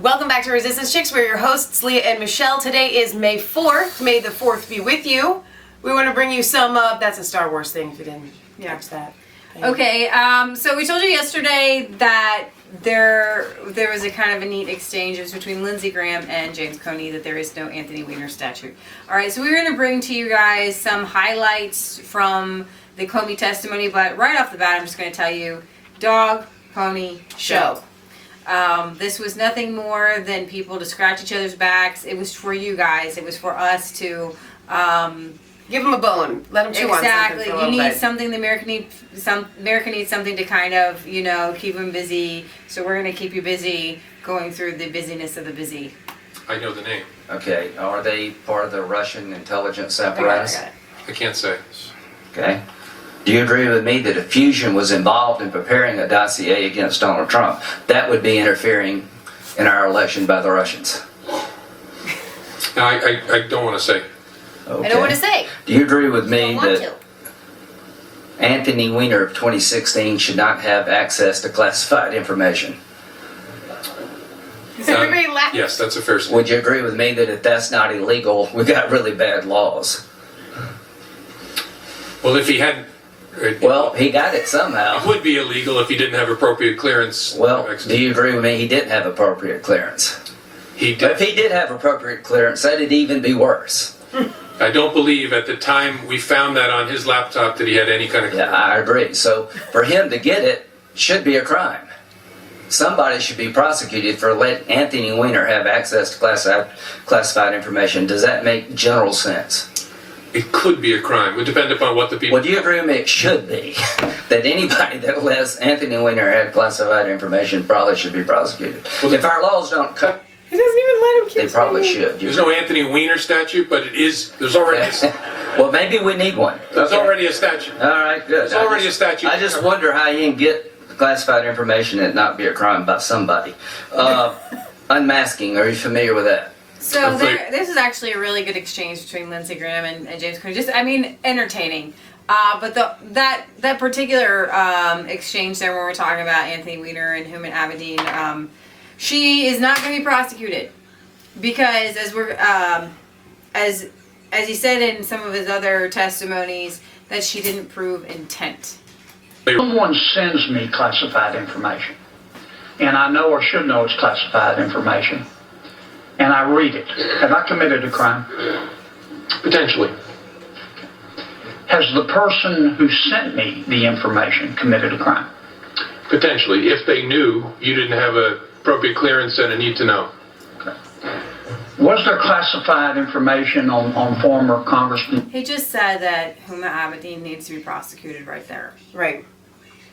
Welcome back to Resistance Chicks. We're your hosts, Leah and Michelle. Today is May 4th. May the 4th be with you. We want to bring you some of... That's a Star Wars thing, if you didn't catch that. Okay, so we told you yesterday that there was a kind of a neat exchange between Lindsey Graham and James Comey, that there is no Anthony Weiner statute. All right, so we're going to bring to you guys some highlights from the Comey testimony, but right off the bat, I'm just going to tell you, dog, pony, show. This was nothing more than people to scratch each other's backs. It was for you guys. It was for us to... give them a bone. Let them chew on something for a little bit. You need bit. something. The America needs something to kind of, keep them busy. So we're going to keep you busy going through the busyness of the busy. I know the name. Okay, are they part of the Russian intelligence apparatus? I can't say. Okay. Do you agree with me that if Fusion was involved in preparing a dossier against Donald Trump, that would be interfering in our election by the Russians? No, I don't want to say. Okay. I don't want to say. Do you agree with me I don't that Anthony Weiner of 2016 should not have access to classified information? Is everybody laughing? Yes, that's a fair statement. Would you agree with me that if that's not illegal, we got really bad laws? Well, if he hadn't... Well, he got it somehow. It would be illegal if he didn't have appropriate clearance. Well, do you agree with me he didn't have appropriate clearance? He But if did. he did have appropriate clearance, that'd even be worse. I don't believe at the time we found that on his laptop that he had any kind of Yeah, clearance. I agree. So for him to get it should be a crime. Somebody should be prosecuted for letting Anthony Weiner have access to classified information. Does that make general sense? It could be a crime. It would depend upon what the people... Well, do you agree with me it should be? That anybody that lets Anthony Weiner have classified information probably should be prosecuted. Well, if our laws don't cut, He doesn't even let him keep they probably saying it. should. There's no Anthony Weiner statute, but it is... There's already... Well, maybe we need one. There's Okay. already a statute. All right, good. There's already a statute. I just wonder how you can get classified information and it not be a crime by somebody. Unmasking, are you familiar with that? So this is actually a really good exchange between Lindsey Graham and James Comey. Just, entertaining. But that particular exchange there, when we're talking about Anthony Weiner and Huma Abedin, she is not going to be prosecuted because, as he said in some of his other testimonies, that she didn't prove intent. Someone sends me classified information, and I know or should know it's classified information, and I read it. Have I committed a crime? Potentially. Has the person who sent me the information committed a crime? Potentially. If they knew you didn't have appropriate clearance and a need to know. Okay. Was there classified information on former Congressman? He just said that Huma Abedin needs to be prosecuted right there. Right,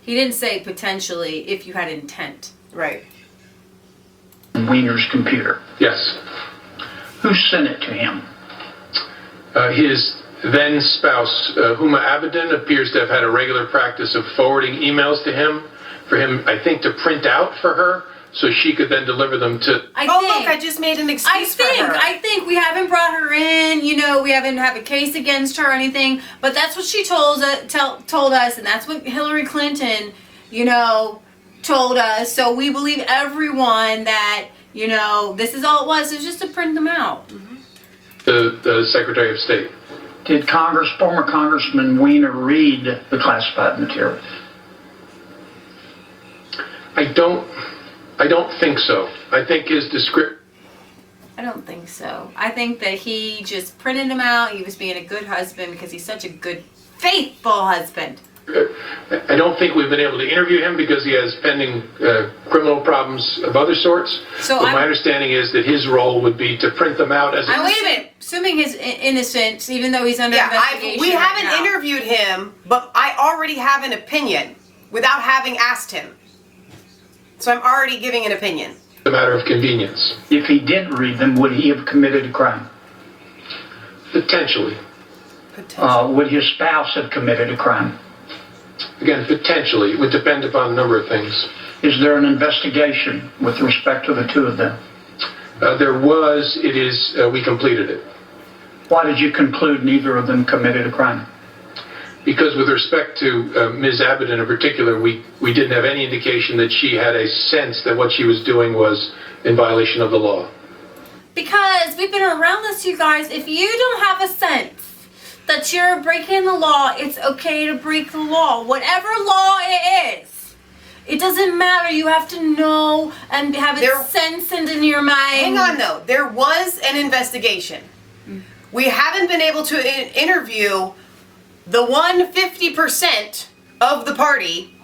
He didn't say potentially if you had intent. right. Weiner's computer? Yes. Who sent it to him? His then spouse, Huma Abedin, appears to have had a regular practice of forwarding emails to him, for him, I think, to print out for her, so she could then deliver them to... Look, I just made an excuse for her. I think we haven't brought her in, we haven't have a case against her or anything, but that's what she told us, and that's what Hillary Clinton, told us. So we believe everyone that, this is all it was just to print them out. the Secretary of State. Did former Congressman Weiner read the classified materials? I don't think so. I think his description... I don't think so. I think that he just printed them out. He was being a good husband because he's such a good, faithful husband. I don't think we've been able to interview him because he has pending criminal problems of other sorts. So but my understanding is that his role would be to print them out as a... Wait a minute. Assuming his innocence, even though he's under investigation. We right haven't now. interviewed him, but I already have an opinion without having asked him. So I'm already giving an opinion. a matter of convenience. If he did read them, would he have committed a crime? Potentially. Would his spouse have committed a crime? Again, potentially. It would depend upon a number of things. Is there an investigation with respect to the two of them? There was. It is. We completed it. Why did you conclude neither of them committed a crime? Because with respect to Ms. Abedin in particular, we didn't have any indication that she had a sense that what she was doing was in violation of the law. Because we've been around this, you guys. If you don't have a sense that you're breaking the law, it's okay to break the law. Whatever law it is. It doesn't matter. You have to know and have it sensed into your mind. Hang on, though. There was an investigation. We haven't been able to interview the 150% of the party.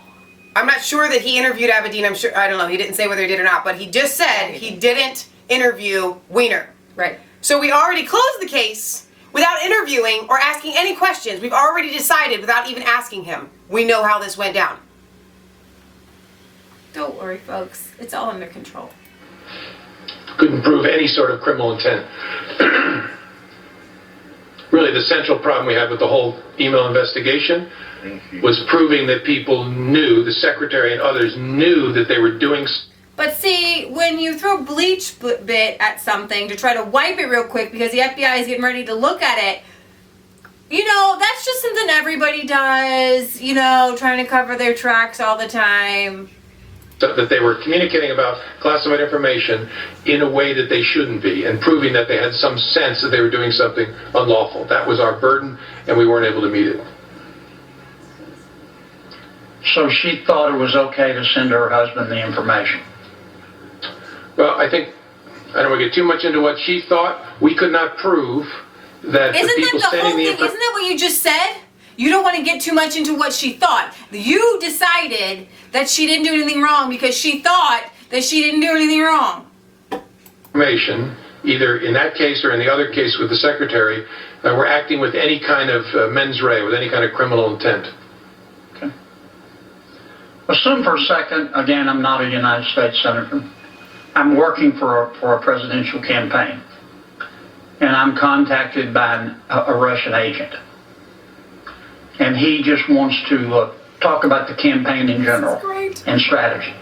I'm not sure that he interviewed Abedin. I don't know. He didn't say whether he did or not, but he just said he didn't interview Weiner. Right. So we already closed the case without interviewing or asking any questions. We've already decided without even asking him. We know how this went down. Don't worry, folks. It's all under control. Couldn't prove any sort of criminal intent. Really, the central problem we had with the whole email investigation was proving that people knew, the secretary and others knew that they were doing. But see, when you throw bleach bit at something to try to wipe it real quick because the FBI is getting ready to look at it, you know, that's just something everybody does, you know, trying to cover their tracks all the time. That they were communicating about classified information in a way that they shouldn't be, and proving that they had some sense that they were doing something unlawful. That was our burden, and we weren't able to meet it. So she thought it was okay to send her husband the information. Well, I think, I don't want to get too much into what she thought. We could not prove that Isn't the people that the whole sending thing? Isn't that what you just said? You don't want to get too much into what she thought. You decided that she didn't do anything wrong because she thought that she didn't do anything wrong. Information, either in that case or in the other case with the secretary, were acting with any kind of mens rea, with any kind of criminal intent. Okay. Assume for a second, again, I'm not a United States Senator. I'm working for a presidential campaign. And I'm contacted by a Russian agent. And he just wants to talk about the campaign in general and strategy.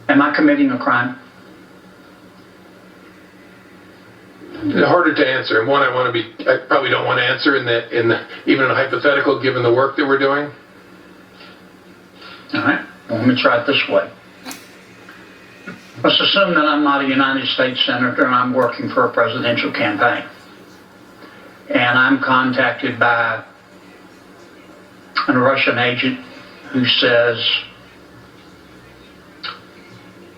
Am I committing a crime? Harder to answer, and one I probably don't want to answer even in a hypothetical, given the work that we're doing. All right. Well, let me try it this way. Let's assume that I'm not a United States Senator and I'm working for a presidential campaign. And I'm contacted by a Russian agent who says,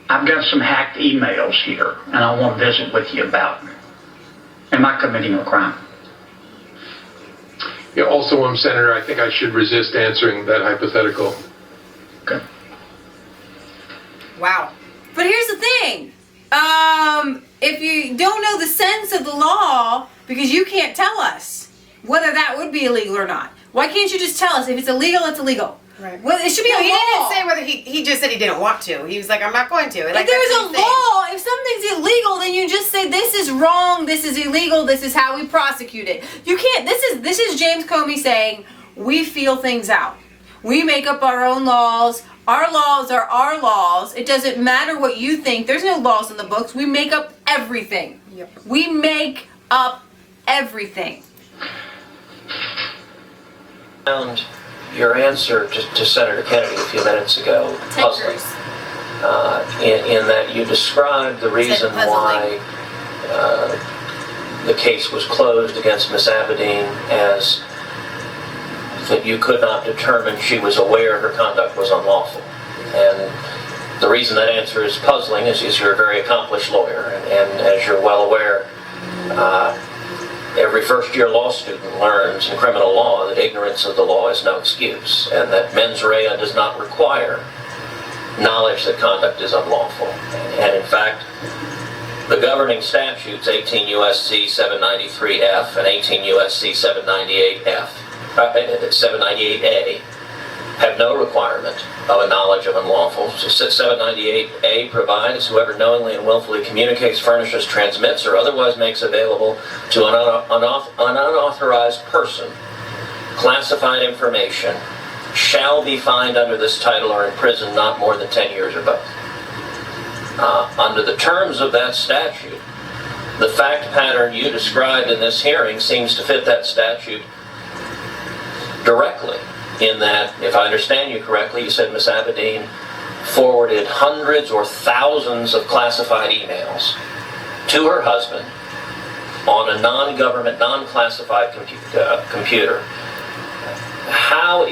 I've got some hacked emails here and I want to visit with you about them. Am I committing a crime? Yeah, also, Senator, I think I should resist answering that hypothetical. Okay. Wow. But here's the thing. If you don't know the sense of the law, because you can't tell us whether that would be illegal or not. Why can't you just tell us if it's illegal, it's illegal? Right. Well, it should be a He law. didn't say whether he just said he didn't want to. He was like, I'm not going to. If there's a law, if something's illegal, then you just say this is wrong, this is illegal, this is how we prosecute it. You can't. This is James Comey saying we feel things out. We make up our own laws. Our laws are our laws. It doesn't matter what you think. There's no laws in the books. We make up everything. Yep. We make up everything. Found your answer to Senator Kennedy a few minutes ago puzzling. In that you described the reason why the case was closed against Ms. Abedin as that you could not determine she was aware her conduct was unlawful. And the reason that answer is puzzling is you're a very accomplished lawyer, and as you're well aware, every first-year law student learns in criminal law that ignorance of the law is no excuse, and that mens rea does not require knowledge that conduct is unlawful. And in fact, the governing statutes, 18 U.S.C. 793F and 18 U.S.C. 798F, 798A, have no requirement of a knowledge of unlawful. So 798A provides whoever knowingly and willfully communicates, furnishes, transmits, or otherwise makes available to an unauthorized person classified information shall be fined under this title or imprisoned not more than 10 years or both. Under the terms of that statute, the fact pattern you described in this hearing seems to fit that statute directly, in that, if I understand you correctly, you said Ms. Abedin forwarded hundreds or thousands of classified emails to her husband on a non-government, non-classified computer. How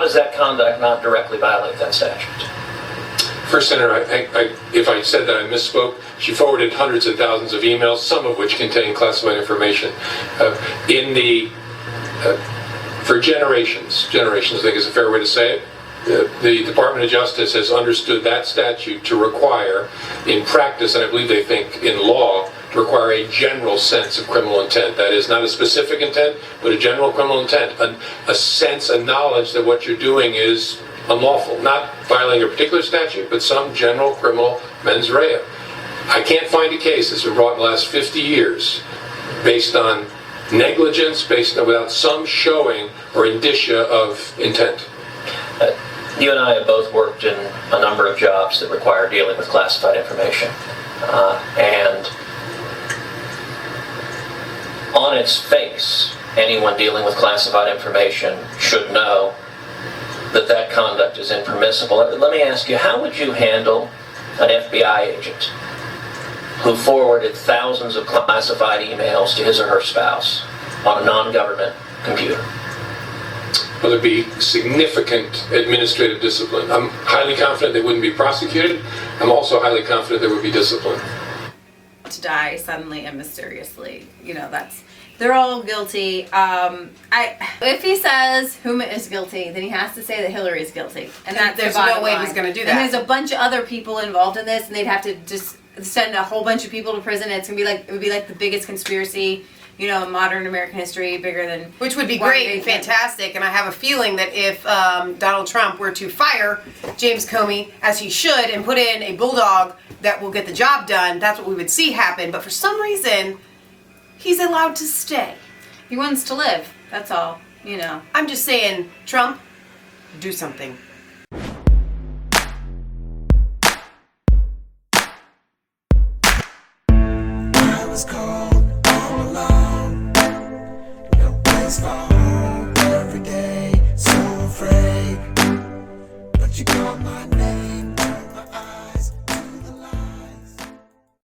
does that conduct not directly violate that statute? First, Senator, if I said that, I misspoke. She forwarded hundreds of thousands of emails, some of which contain classified information. For generations, I think is a fair way to say it, the Department of Justice has understood that statute to require, in practice, and I believe they think in law, to require a general sense of criminal intent. That is, not a specific intent, but a general criminal intent, a sense, a knowledge that what you're doing is unlawful, not violating a particular statute, but some general criminal mens rea. I can't find a case that's been brought in the last 50 years based on negligence, without some showing or indicia of intent. You and I have both worked in a number of jobs that require dealing with classified information. And on its face, anyone dealing with classified information should know that that conduct is impermissible. Let me ask you, how would you handle an FBI agent who forwarded thousands of classified emails to his or her spouse on a non-government computer? Well, there'd be significant administrative discipline. I'm highly confident they wouldn't be prosecuted. I'm also highly confident there would be discipline. To die suddenly and mysteriously, they're all guilty. If he says Huma is guilty, then he has to say that Hillary is guilty, and that's there's the bottom no way line. he's going to do that. And there's a bunch of other people involved in this, and they'd have to just send a whole bunch of people to prison. It would be like the biggest conspiracy, in modern American history, bigger than. Which would be great and fantastic, and I have a feeling that if Donald Trump were to fire James Comey, as he should, and put in a bulldog that will get the job done, that's what we would see happen. But for some reason, he's allowed to stay. He wants to live. That's all. I'm just saying, Trump, do something. I was cold.